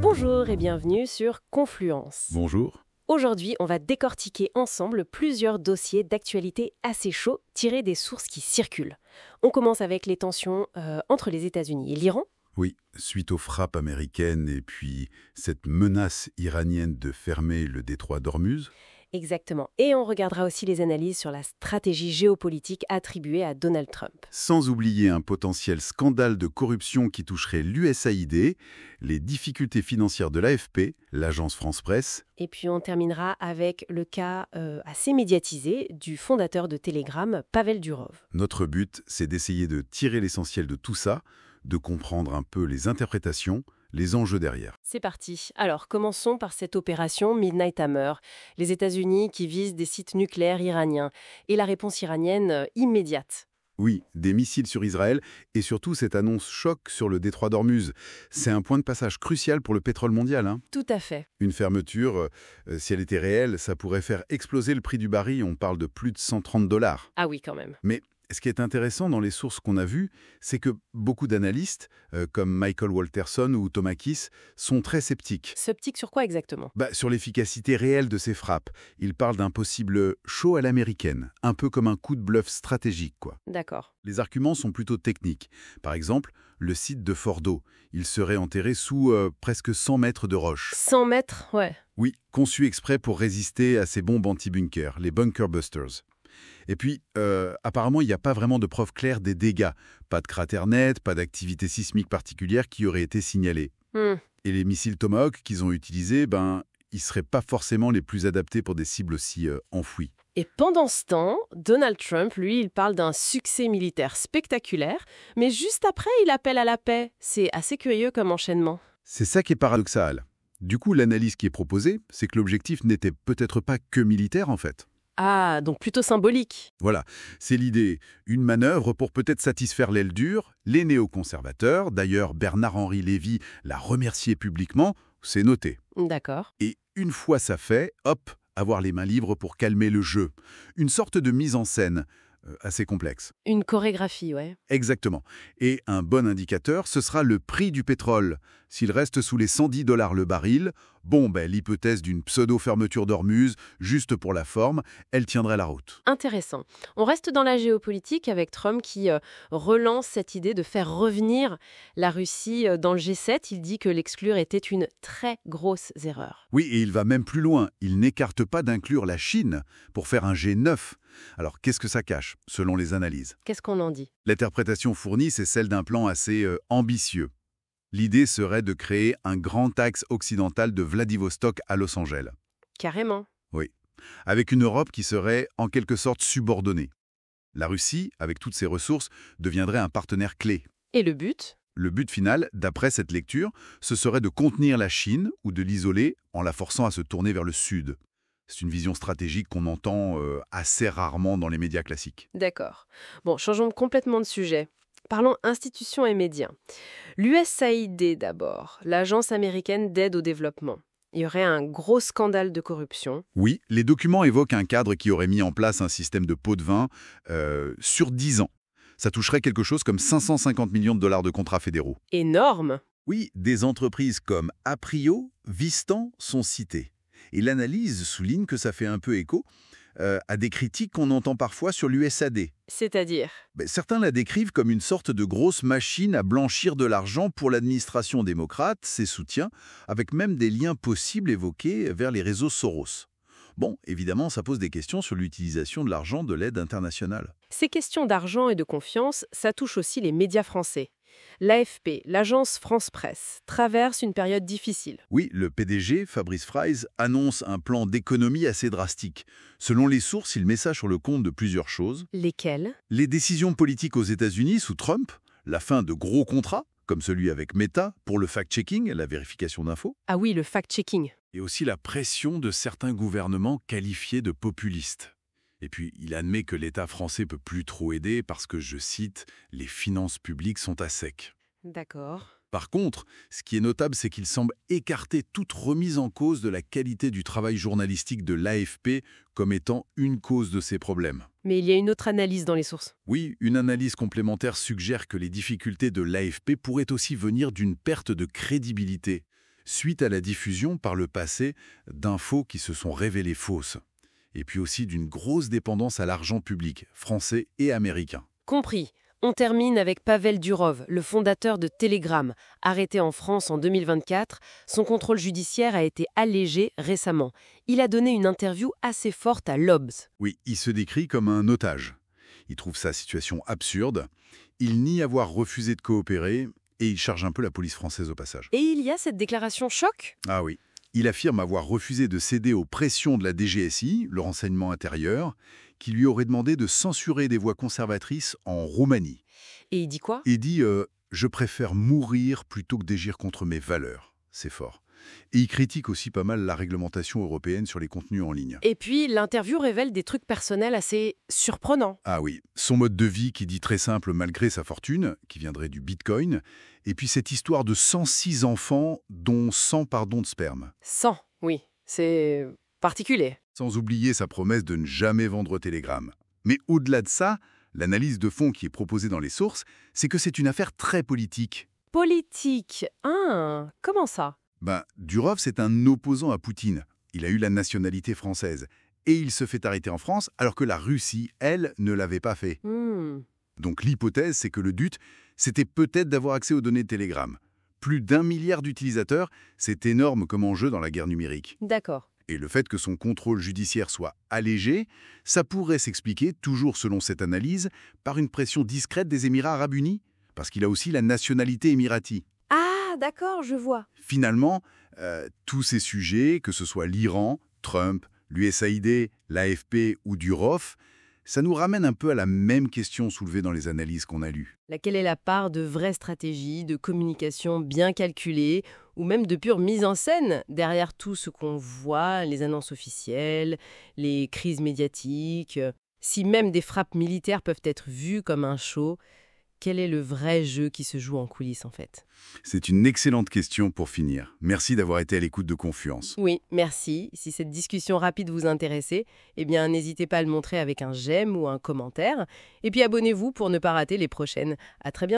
Bonjour et bienvenue sur Confluence. Bonjour. Aujourd'hui, on va décortiquer ensemble plusieurs dossiers d'actualité assez chauds tirés des sources qui circulent. On commence avec les tensions entre les États-Unis et l'Iran. Oui, suite aux frappes américaines et puis cette menace iranienne de fermer le détroit d'Ormuz. Exactement. Et on regardera aussi les analyses sur la stratégie géopolitique attribuée à Donald Trump. Sans oublier un potentiel scandale de corruption qui toucherait l'USAID, les difficultés financières de l'AFP, l'agence France-Presse. Et puis on terminera avec le cas assez médiatisé du fondateur de Telegram, Pavel Durov. Notre but, c'est d'essayer de tirer l'essentiel de tout ça, de comprendre un peu les interprétations, les enjeux derrière. C'est parti. Alors, commençons par cette opération Midnight Hammer, les États-Unis qui visent des sites nucléaires iraniens, et la réponse iranienne immédiate. Oui, des missiles sur Israël et surtout cette annonce choc sur le détroit d'Ormuz. C'est un point de passage crucial pour le pétrole mondial. Tout à fait. Une fermeture, si elle était réelle, ça pourrait faire exploser le prix du baril. On parle de plus de 130 $. Ah oui, quand même. Mais ce qui est intéressant dans les sources qu'on a vues, c'est que beaucoup d'analystes, comme Michael Walterson ou Tomakis, sont très sceptiques. Sceptique sur quoi exactement? Sur l'efficacité réelle de ces frappes. Ils parlent d'un possible show à l'américaine, un peu comme un coup de bluff stratégique, quoi. D'accord. Les arguments sont plutôt techniques. Par exemple, le site de Fordo. Il serait enterré sous presque 100 mètres de roche. 100 mètres, ouais. Oui, conçu exprès pour résister à ces bombes anti-bunkers, les bunker busters. Et puis, apparemment, il n'y a pas vraiment de preuves claires des dégâts. Pas de cratère net, pas d'activité sismique particulière qui aurait été signalée. Et les missiles Tomahawk qu'ils ont utilisés, ils ne seraient pas forcément les plus adaptés pour des cibles aussi enfouies. Et pendant ce temps, Donald Trump, lui, il parle d'un succès militaire spectaculaire, mais juste après, il appelle à la paix. C'est assez curieux comme enchaînement. C'est ça qui est paradoxal. Du coup, l'analyse qui est proposée, c'est que l'objectif n'était peut-être pas que militaire, en fait. Ah, donc plutôt symbolique. Voilà, c'est l'idée. Une manœuvre pour peut-être satisfaire l'aile dure, les néoconservateurs. D'ailleurs, Bernard-Henri Lévy l'a remercié publiquement, c'est noté. D'accord. Et une fois ça fait, hop, avoir les mains libres pour calmer le jeu. Une sorte de mise en scène assez complexe. Une chorégraphie, ouais. Exactement. Et un bon indicateur, ce sera le prix du pétrole. S'il reste sous les 110 $ le baril, l'hypothèse d'une pseudo-fermeture d'Ormuz, juste pour la forme, elle tiendrait la route. Intéressant. On reste dans la géopolitique avec Trump qui relance cette idée de faire revenir la Russie dans le G7. Il dit que l'exclure était une très grosse erreur. Oui, et il va même plus loin. Il n'écarte pas d'inclure la Chine pour faire un G9. Alors, qu'est-ce que ça cache, selon les analyses? Qu'est-ce qu'on en dit? L'interprétation fournie, c'est celle d'un plan assez ambitieux. L'idée serait de créer un grand axe occidental de Vladivostok à Los Angeles. Carrément. Oui. Avec une Europe qui serait en quelque sorte subordonnée. La Russie, avec toutes ses ressources, deviendrait un partenaire clé. Et le but? Le but final, d'après cette lecture, ce serait de contenir la Chine ou de l'isoler en la forçant à se tourner vers le sud. C'est une vision stratégique qu'on entend assez rarement dans les médias classiques. D'accord. Bon, changeons complètement de sujet. Parlons institutions et médias. L'USAID d'abord, l'agence américaine d'aide au développement. Il y aurait un gros scandale de corruption. Oui, les documents évoquent un cadre qui aurait mis en place un système de pots de vin sur 10 ans. Ça toucherait quelque chose comme 550 millions de $ de contrats fédéraux. Énorme! Oui, des entreprises comme Aprio, Vistan sont citées. Et l'analyse souligne que ça fait un peu écho à des critiques qu'on entend parfois sur l'USAID. C'est-à-dire? Certains la décrivent comme une sorte de grosse machine à blanchir de l'argent pour l'administration démocrate, ses soutiens, avec même des liens possibles évoqués vers les réseaux Soros. Bon, évidemment, ça pose des questions sur l'utilisation de l'argent de l'aide internationale. Ces questions d'argent et de confiance, ça touche aussi les médias français. L'AFP, l'agence France-Presse, traverse une période difficile. Oui, le PDG, Fabrice Fries, annonce un plan d'économie assez drastique. Selon les sources, il met ça sur le compte de plusieurs choses. Lesquelles? Les décisions politiques aux États-Unis sous Trump, la fin de gros contrats, comme celui avec Meta, pour le fact-checking, la vérification d'infos. Ah oui, le fact-checking. Et aussi la pression de certains gouvernements qualifiés de populistes. Et puis, il admet que l'État français peut plus trop aider parce que, je cite, « les finances publiques sont à sec ». D'accord. Par contre, ce qui est notable, c'est qu'il semble écarter toute remise en cause de la qualité du travail journalistique de l'AFP comme étant une cause de ces problèmes. Mais il y a une autre analyse dans les sources. Oui, une analyse complémentaire suggère que les difficultés de l'AFP pourraient aussi venir d'une perte de crédibilité, suite à la diffusion par le passé d'infos qui se sont révélées fausses, et puis aussi d'une grosse dépendance à l'argent public, français et américain. Compris. On termine avec Pavel Durov, le fondateur de Telegram. Arrêté en France en 2024, son contrôle judiciaire a été allégé récemment. Il a donné une interview assez forte à l'Obs. Oui, il se décrit comme un otage. Il trouve sa situation absurde, il nie avoir refusé de coopérer et il charge un peu la police française au passage. Et il y a cette déclaration choc. Ah oui, il affirme avoir refusé de céder aux pressions de la DGSI, le renseignement intérieur, qui lui aurait demandé de censurer des voix conservatrices en Roumanie. Et il dit quoi? Il dit « Je préfère mourir plutôt que d'agir contre mes valeurs ». C'est fort. Et il critique aussi pas mal la réglementation européenne sur les contenus en ligne. Et puis, l'interview révèle des trucs personnels assez surprenants. Ah oui, son mode de vie qui dit très simple malgré sa fortune, qui viendrait du Bitcoin, et puis cette histoire de 106 enfants, dont 100 par don de sperme. 100, oui, c'est particulier. Sans oublier sa promesse de ne jamais vendre Telegram. Mais au-delà de ça, l'analyse de fond qui est proposée dans les sources, c'est que c'est une affaire très politique. Politique. Comment ça? Durov, c'est un opposant à Poutine. Il a eu la nationalité française. Et il se fait arrêter en France alors que la Russie, elle, ne l'avait pas fait. Donc l'hypothèse, c'est que le but, c'était peut-être d'avoir accès aux données de Telegram. Plus d'1 milliard d'utilisateurs, c'est énorme comme enjeu dans la guerre numérique. D'accord. Et le fait que son contrôle judiciaire soit allégé, ça pourrait s'expliquer, toujours selon cette analyse, par une pression discrète des Émirats arabes unis, parce qu'il a aussi la nationalité émirati. Ah, d'accord, je vois. Finalement, tous ces sujets, que ce soit l'Iran, Trump, l'USAID, l'AFP ou Durov, ça nous ramène un peu à la même question soulevée dans les analyses qu'on a lues. Laquelle est la part de vraie stratégie, de communication bien calculée, ou même de pure mise en scène derrière tout ce qu'on voit, les annonces officielles, les crises médiatiques. Si même des frappes militaires peuvent être vues comme un show, quel est le vrai jeu qui se joue en coulisses en fait? C'est une excellente question pour finir. Merci d'avoir été à l'écoute de Confluence. Oui, merci. Si cette discussion rapide vous intéressait, eh bien n'hésitez pas à le montrer avec un j'aime ou un commentaire. Et puis abonnez-vous pour ne pas rater les prochaines. À très bientôt.